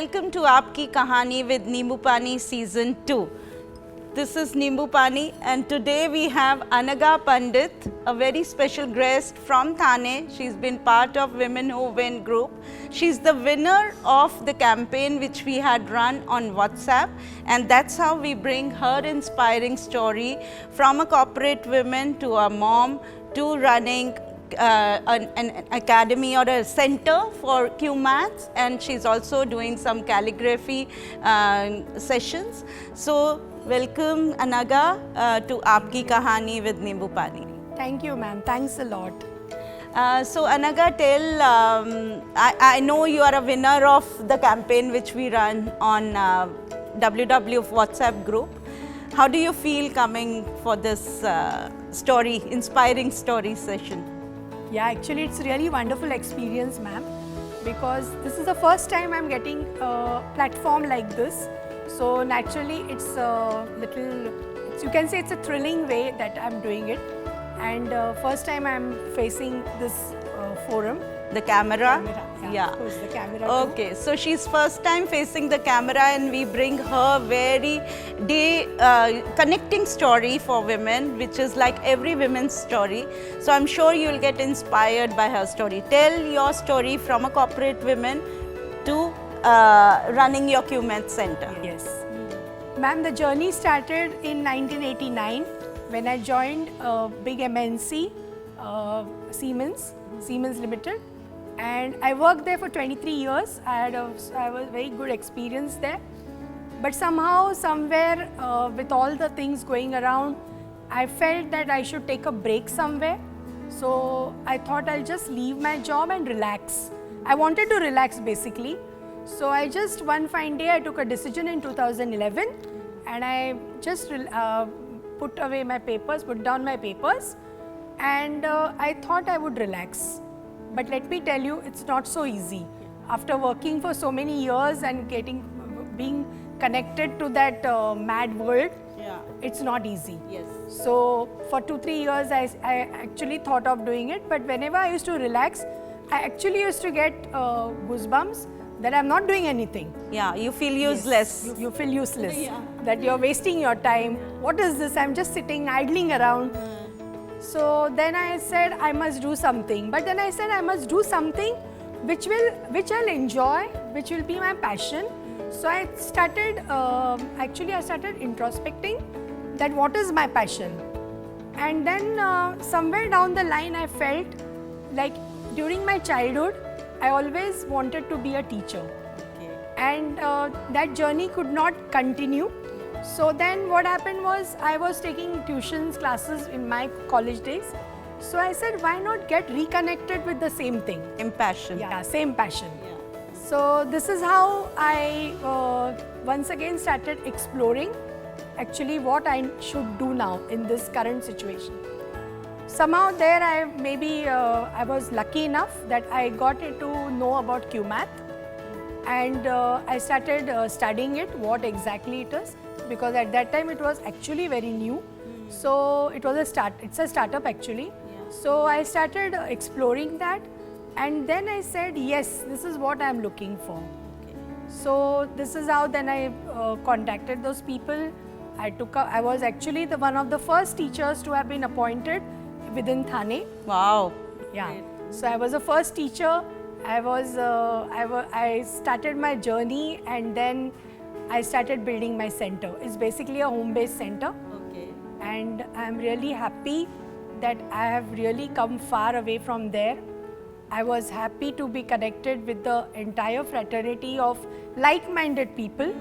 welcome to Aapki Kahani with Nimbu Pani Season 2. This is Nimbu Pani and today we have Anaga Pandit, a very special guest from Thane. She's been part of Women Who Win group. She's the winner of the campaign which we had run on WhatsApp, and that's how we bring her inspiring story from a corporate woman to a mom to running an academy or a center for QMaths, and she's also doing some calligraphy sessions. So welcome Anaga to Aapki Kahani with Nimbu Pani. Thank you, ma'am. Thanks a lot. So Anaga, tell, I know you are a winner of the campaign which we run on WW WhatsApp group. How do you feel coming for this story, inspiring story session? Yeah, actually it's really wonderful experience, ma'am, because this is the first time I'm getting a platform like this. So naturally it's a little, you can say it's a thrilling way that I'm doing it. And first time I'm facing this forum. The camera? Yeah. Of course, the camera. Okay, so she's first time facing the camera, and we bring her very connecting story for women, which is like every woman's story. So I'm sure you'll get inspired by her story. Tell your story from a corporate woman to running your QMaths center. Yes. Ma'am, the journey started in 1989 when I joined a big MNC, Siemens Limited. And I worked there for 23 years. I was very good experience there. But somehow, somewhere, with all the things going around, I felt that I should take a break somewhere. So I thought I'll just leave my job and relax. I wanted to relax basically. So I just one fine day I took a decision in 2011, and I just put down my papers, and I thought I would relax. But let me tell you, it's not so easy. After working for so many years and being connected to that mad world, it's not easy. Yes. So for 2-3 years, I actually thought of doing it. But whenever I used to relax, I actually used to get goosebumps that I'm not doing anything. Yeah, you feel useless. Yes, you feel useless. That you're wasting your time. What is this? I'm just sitting, idling around. So then I said I must do something, but then I said I must do something which I'll enjoy, which will be my passion. So I started, I started introspecting that what is my passion. And then somewhere down the line I felt like during my childhood, I always wanted to be a teacher. Okay. And that journey could not continue. So then what happened was I was taking tuitions, classes in my college days. So I said, why not get reconnected with the same thing? Same passion. Yeah, same passion. Yeah. So this is how I once again started exploring actually what I should do now in this current situation. Somehow there I was lucky enough that I got to know about QMath, and I started studying it, what exactly it is. Because at that time it was actually very new. So it was it's a startup actually. Yeah. So I started exploring that, and then I said, yes, this is what I'm looking for. Okay. So this is how then I contacted those people. I was actually one of the first teachers to have been appointed within Thane. Wow. Yeah. Great. So I was the first teacher. I started my journey, and then I started building my center. It's basically a home-based center. Okay. And I'm really happy that I have really come far away from there. I was happy to be connected with the entire fraternity of like-minded people,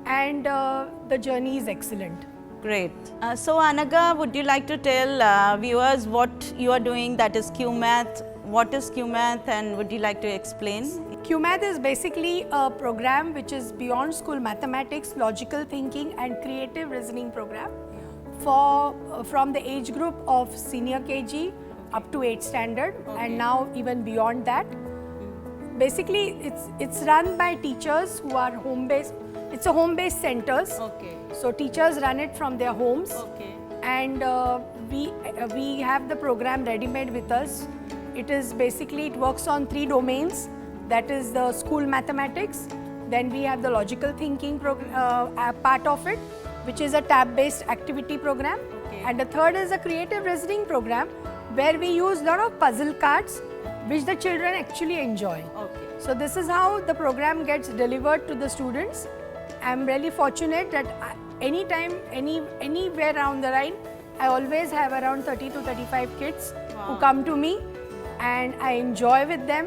and the journey is excellent. Great. So Anaga, would you like to tell viewers what you are doing, that is QMath? What is QMath, and would you like to explain? QMath is basically a program which is beyond school mathematics, logical thinking and creative reasoning program from the age group of senior KG up to 8th standard, and now even beyond that. Basically it's run by teachers who are home-based. It's a home-based centers. Okay. So teachers run it from their homes. Okay. And we have the program ready-made with us. It is basically, it works on 3 domains. That is the school mathematics, Then we have the logical thinking part of it, which is a tab-based activity program. Okay. And the third is a creative reasoning program, where we use a lot of puzzle cards, which the children actually enjoy. Okay. So this is how the program gets delivered to the students. I'm really fortunate that anytime, anywhere around the line, I always have around 30 to 35 kids who Wow. come to me, and I enjoy with them.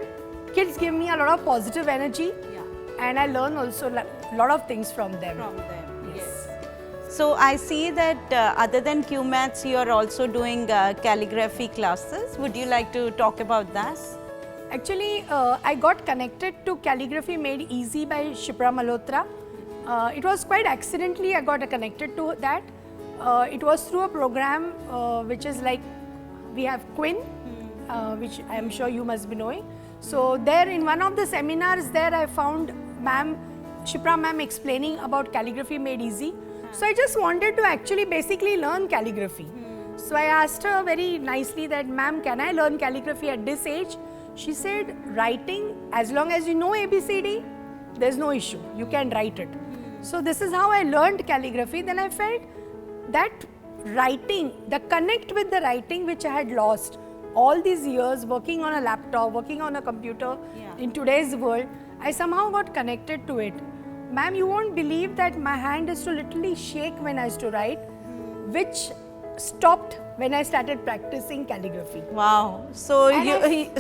Kids give me a lot of positive energy, Yeah. and I learn also a lot of things from them. From them. Yes. So I see that other than QMaths, you are also doing calligraphy classes. Would you like to talk about that? Actually, I got connected to Calligraphy Made Easy by Shipra Malhotra. It was quite accidentally I got connected to that. It was through a program which is like, we have Quinn, which I am sure you must be knowing. So there in one of the seminars there, I found Shipra ma'am explaining about Calligraphy Made Easy. So I just wanted to actually basically learn calligraphy. So I asked her very nicely that, ma'am, can I learn calligraphy at this age? She said, writing, as long as you know ABCD, there's no issue. You can write it. So this is how I learned calligraphy. Then I felt that writing, the connect with the writing which I had lost all these years working on a laptop, working on a computer in today's world, I somehow got connected to it. Ma'am, you won't believe that my hand used to literally shake when I used to write, which stopped when I started practicing calligraphy. Wow. So And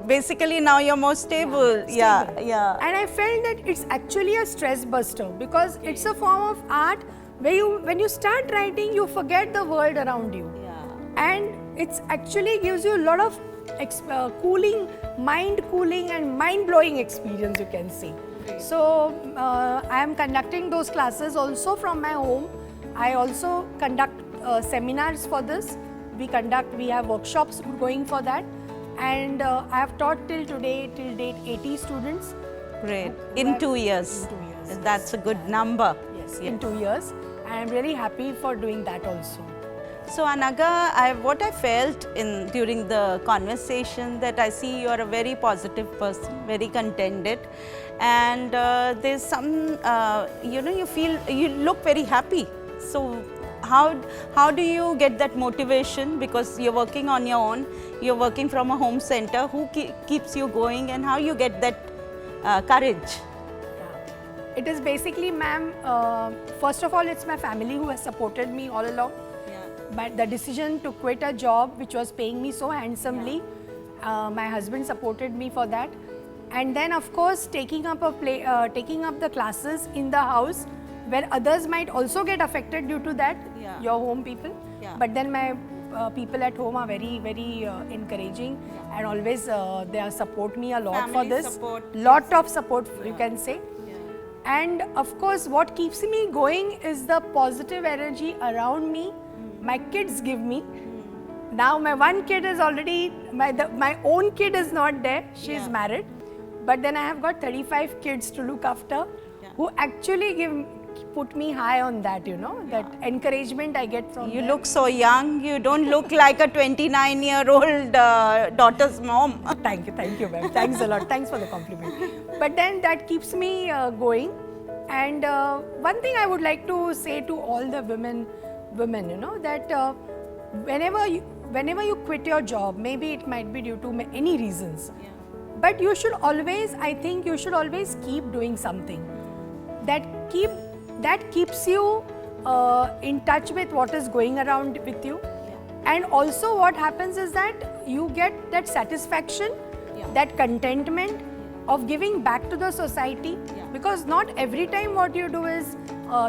basically now you're more stable. Yeah, Stable. yeah. And I felt that it's actually a stress buster because it's a form of art where when you start writing, you forget the world around you. Yeah. And it's actually gives you a lot of mind cooling and mind blowing experience, you can say. So I am conducting those classes also from my home. I also conduct seminars for this. We have workshops going for that, and I have taught till date 80 students. Great. Who In have- 2 years. In 2 years. That's a good number. Yes, Yeah. in 2 years. I am really happy for doing that also. So Anaga, what I felt during the conversation that I see you are a very positive person, very contented, and there's some, you look very happy. So how do you get that motivation? Because you're working on your own, you're working from a home center. Who keeps you going, and how you get that courage? It is basically, ma'am, first of all, it's my family who has supported me all along. But the decision to quit a job which was paying me so handsomely, my husband supported me for that. And then, of course, taking up the classes in the house where others might also get affected due to that, Yeah. your home people. Yeah. But then my people at home are very, very encouraging, and always they support me a lot for Family this. support. Lot of support, you can say. And of course, what keeps me going is the positive energy around me. My kids give me. Now my one kid is already, my own kid is not there, she is married. But then I have got 35 kids to look after who actually put me high on that, that encouragement I get from You them. look so young. You don't look like a 29-year-old daughter's mom. Thank you, ma'am. Thanks a lot. Thanks for the compliment. But then that keeps me going. And one thing I would like to say to all the women, that whenever you quit your job, maybe it might be due to any reasons. But you should always, I think you should always keep doing something that keeps you in touch with what is going around with you. And also what happens is that you get that satisfaction, that contentment of giving back to the society, because not every time what you do is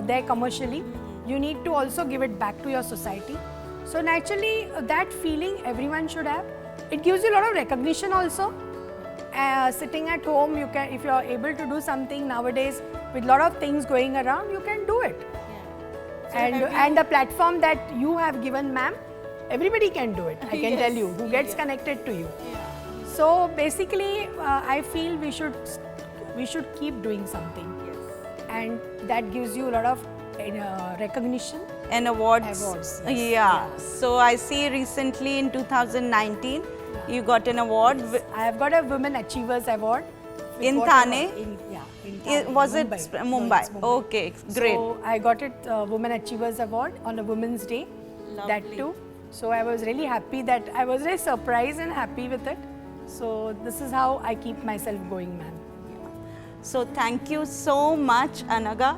there commercially. You need to also give it back to your society. So naturally, that feeling everyone should have. It gives you a lot of recognition also. Sitting at home, you can, if you are able to do something nowadays with a lot of things going around, you can do it. And the platform that you have given, ma'am, everybody can do it. I can tell you, who gets connected to you. So basically, I feel we should keep doing something, and that gives you a lot of recognition. And awards. Awards, Yeah. yes. So I see recently in 2019, you got an award. I have got a Women Achievers Award with In whatever- Thane? in It, was Mumbai. it No, Mumbai? it's Okay, great. So I got it Women Achievers Award on a Women's Day. That Lovely. too. So I was really happy that I was very surprised and happy with it. So this is how I keep myself going, ma'am. So thank you so much, Anaga.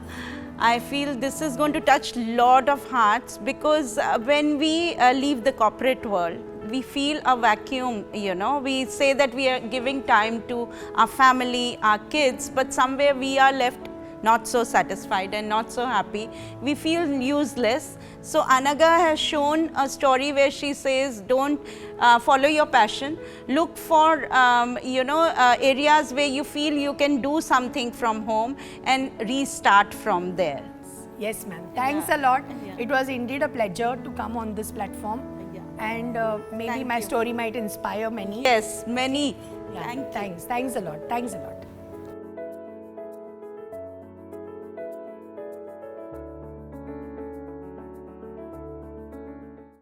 I feel this is going to touch lot of hearts because when we leave the corporate world, we feel a vacuum, you know. We say that we are giving time to our family, our kids, but somewhere we are left not so satisfied and not so happy. We feel useless. So Anaga has shown a story where she says, don't follow your passion. Look for, areas where you feel you can do something from home and restart from there. Yes, ma'am. Thanks a lot. It was indeed a pleasure to come on this platform. And maybe Thank my you. story might inspire many. Yes, many. Yeah, Thank you. thanks. Thanks a lot. Thanks a lot.